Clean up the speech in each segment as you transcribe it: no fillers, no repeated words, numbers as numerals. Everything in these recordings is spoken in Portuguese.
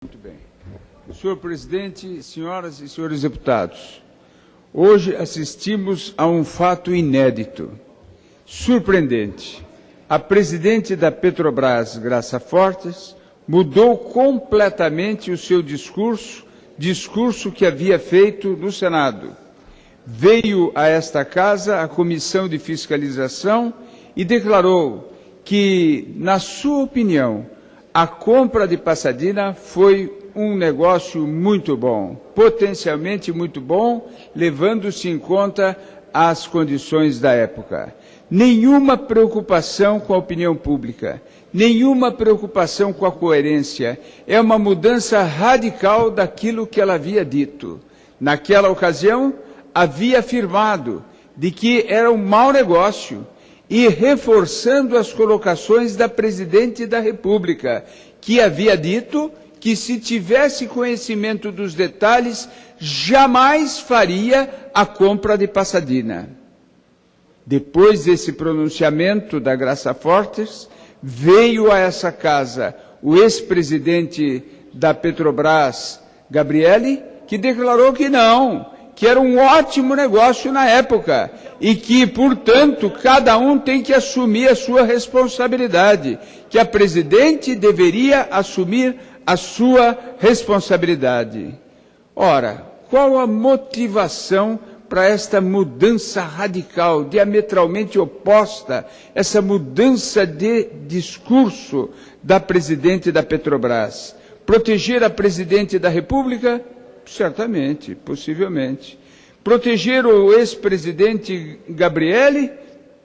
Muito bem. Senhor presidente, senhoras e senhores deputados, hoje assistimos a um fato inédito, surpreendente. A presidente da Petrobras, Graça Fortes, mudou completamente o seu discurso que havia feito no Senado. Veio a esta casa a Comissão de Fiscalização e declarou que, na sua opinião, a compra de Pasadena foi um negócio muito bom, potencialmente muito bom, levando-se em conta as condições da época. Nenhuma preocupação com a opinião pública, nenhuma preocupação com a coerência. É uma mudança radical daquilo que ela havia dito. Naquela ocasião, havia afirmado de que era um mau negócio, e reforçando as colocações da Presidente da República, que havia dito que, se tivesse conhecimento dos detalhes, jamais faria a compra de Pasadena. Depois desse pronunciamento da Graça Fortes, veio a essa casa o ex-presidente da Petrobras, Gabrielli, que declarou que não, que era um ótimo negócio na época e que, portanto, cada um tem que assumir a sua responsabilidade, que a presidente deveria assumir a sua responsabilidade. Ora, qual a motivação para esta mudança radical, diametralmente oposta, essa mudança de discurso da presidente da Petrobras? Proteger a presidente da República? Certamente, possivelmente. Proteger o ex-presidente Gabrielli?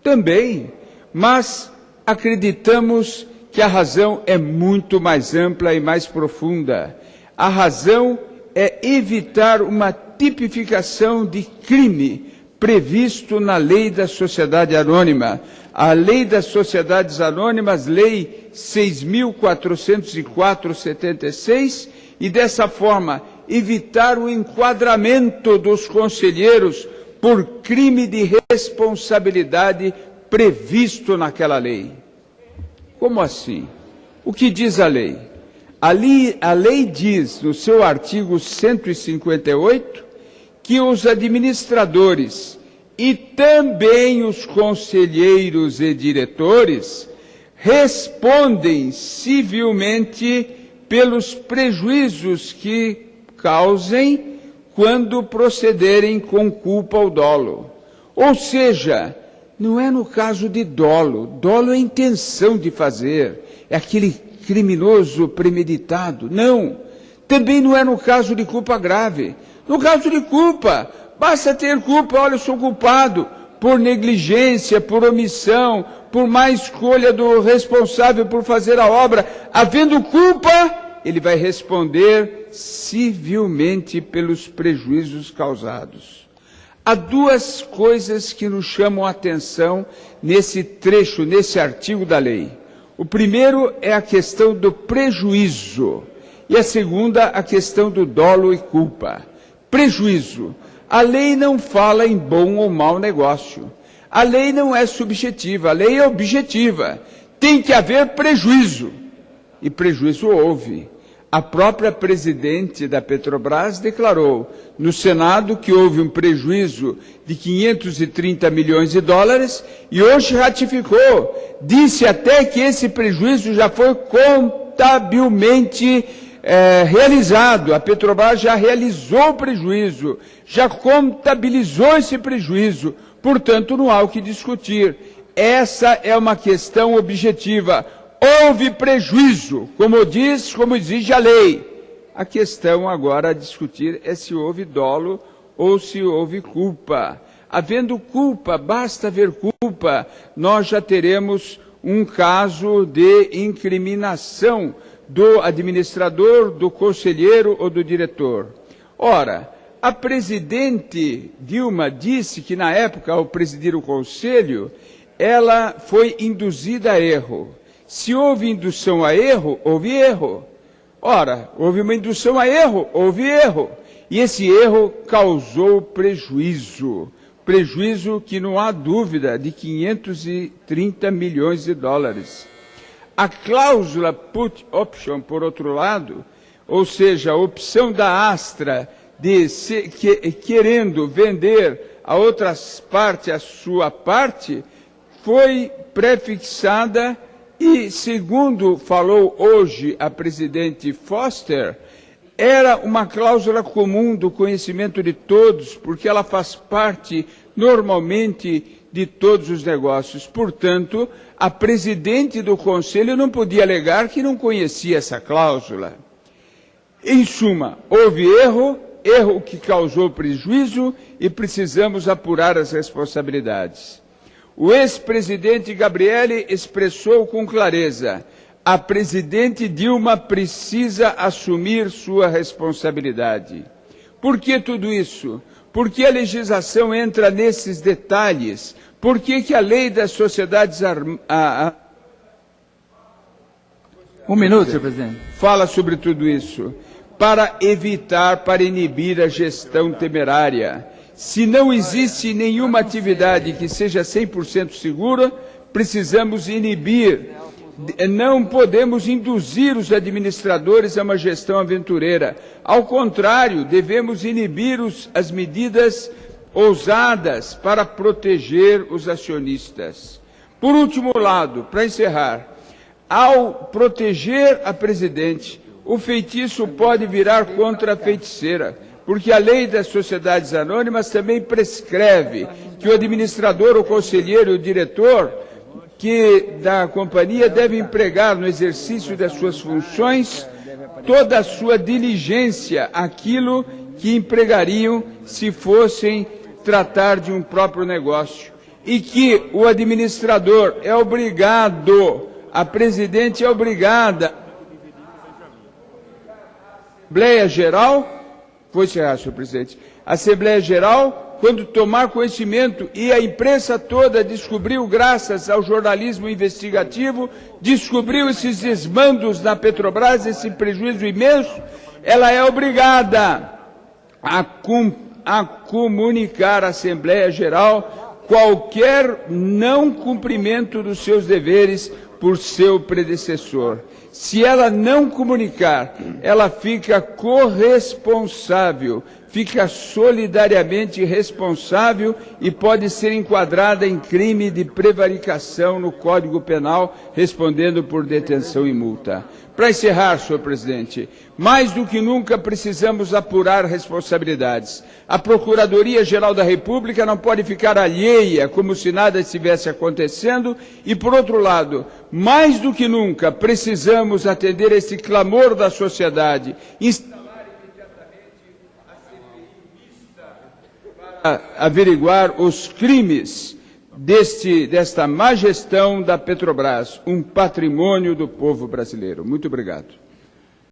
Também. Mas acreditamos que a razão é muito mais ampla e mais profunda. A razão é evitar uma tipificação de crime previsto na Lei da Sociedade Anônima. A Lei das Sociedades Anônimas, Lei 6.404/76, e dessa forma evitar o enquadramento dos conselheiros por crime de responsabilidade previsto naquela lei. Como assim? O que diz a lei? A lei diz, no seu artigo 158, que os administradores e também os conselheiros e diretores respondem civilmente pelos prejuízos que causem quando procederem com culpa ou dolo. Ou seja, não é no caso de dolo. Dolo é a intenção de fazer, é aquele criminoso premeditado. Não. Também não é no caso de culpa grave. No caso de culpa, basta ter culpa. Olha, eu sou culpado por negligência, por omissão, por má escolha do responsável por fazer a obra. Havendo culpa, ele vai responder civilmente pelos prejuízos causados. Há duas coisas que nos chamam a atenção nesse trecho, nesse artigo da lei. O primeiro é a questão do prejuízo e a segunda, a questão do dolo e culpa. Prejuízo. A lei não fala em bom ou mau negócio. A lei não é subjetiva, a lei é objetiva. Tem que haver prejuízo. E prejuízo houve. A própria presidente da Petrobras declarou no Senado que houve um prejuízo de 530 milhões de dólares e hoje ratificou. Disse até que esse prejuízo já foi contabilmente realizado. A Petrobras já realizou o prejuízo, já contabilizou esse prejuízo. Portanto, não há o que discutir. Essa é uma questão objetiva. Houve prejuízo, como exige a lei. A questão agora a discutir é se houve dolo ou se houve culpa. Havendo culpa, basta haver culpa, nós já teremos um caso de incriminação do administrador, do conselheiro ou do diretor. Ora, a presidente Dilma disse que na época, ao presidir o conselho, ela foi induzida a erro. Se houve indução a erro, houve erro. Ora, houve uma indução a erro, houve erro. E esse erro causou prejuízo. Prejuízo que não há dúvida de 530 milhões de dólares. A cláusula put option, por outro lado, ou seja, a opção da Astra de querendo vender a outras partes, a sua parte, foi prefixada e, segundo falou hoje a presidente Foster, era uma cláusula comum do conhecimento de todos, porque ela faz parte, normalmente, de todos os negócios. Portanto, a presidente do Conselho não podia alegar que não conhecia essa cláusula. Em suma, houve erro que causou prejuízo e precisamos apurar as responsabilidades. O ex-presidente Gabrielli expressou com clareza: a presidente Dilma precisa assumir sua responsabilidade. Por que tudo isso? Por que a legislação entra nesses detalhes? Por que a lei das sociedades Um minuto, senhor presidente. fala sobre tudo isso? Para evitar, para inibir a gestão temerária. Se não existe nenhuma atividade que seja 100% segura, precisamos inibir. Não podemos induzir os administradores a uma gestão aventureira. Ao contrário, devemos inibir as medidas ousadas para proteger os acionistas. Por último lado, para encerrar, ao proteger a presidente, o feitiço pode virar contra a feiticeira, porque a lei das sociedades anônimas também prescreve que o administrador, o conselheiro e o diretor da companhia deve empregar no exercício das suas funções toda a sua diligência, aquilo que empregariam se fossem tratar de um próprio negócio. E que o administrador é obrigado, a presidente é obrigada, Assembleia Geral, vou encerrar, senhor presidente, Assembleia Geral, quando tomar conhecimento, e a imprensa toda descobriu, graças ao jornalismo investigativo, descobriu esses desmandos na Petrobras, esse prejuízo imenso, ela é obrigada a comunicar à Assembleia Geral qualquer não cumprimento dos seus deveres por seu predecessor. Se ela não comunicar, ela fica corresponsável, fica solidariamente responsável e pode ser enquadrada em crime de prevaricação no Código Penal, respondendo por detenção e multa. Para encerrar, senhor presidente, mais do que nunca precisamos apurar responsabilidades. A Procuradoria-Geral da República não pode ficar alheia, como se nada estivesse acontecendo, e, por outro lado, mais do que nunca precisamos atender esse clamor da sociedade, instalar imediatamente a CPI mista para averiguar os crimes desta má gestão da Petrobras, um patrimônio do povo brasileiro. Muito obrigado.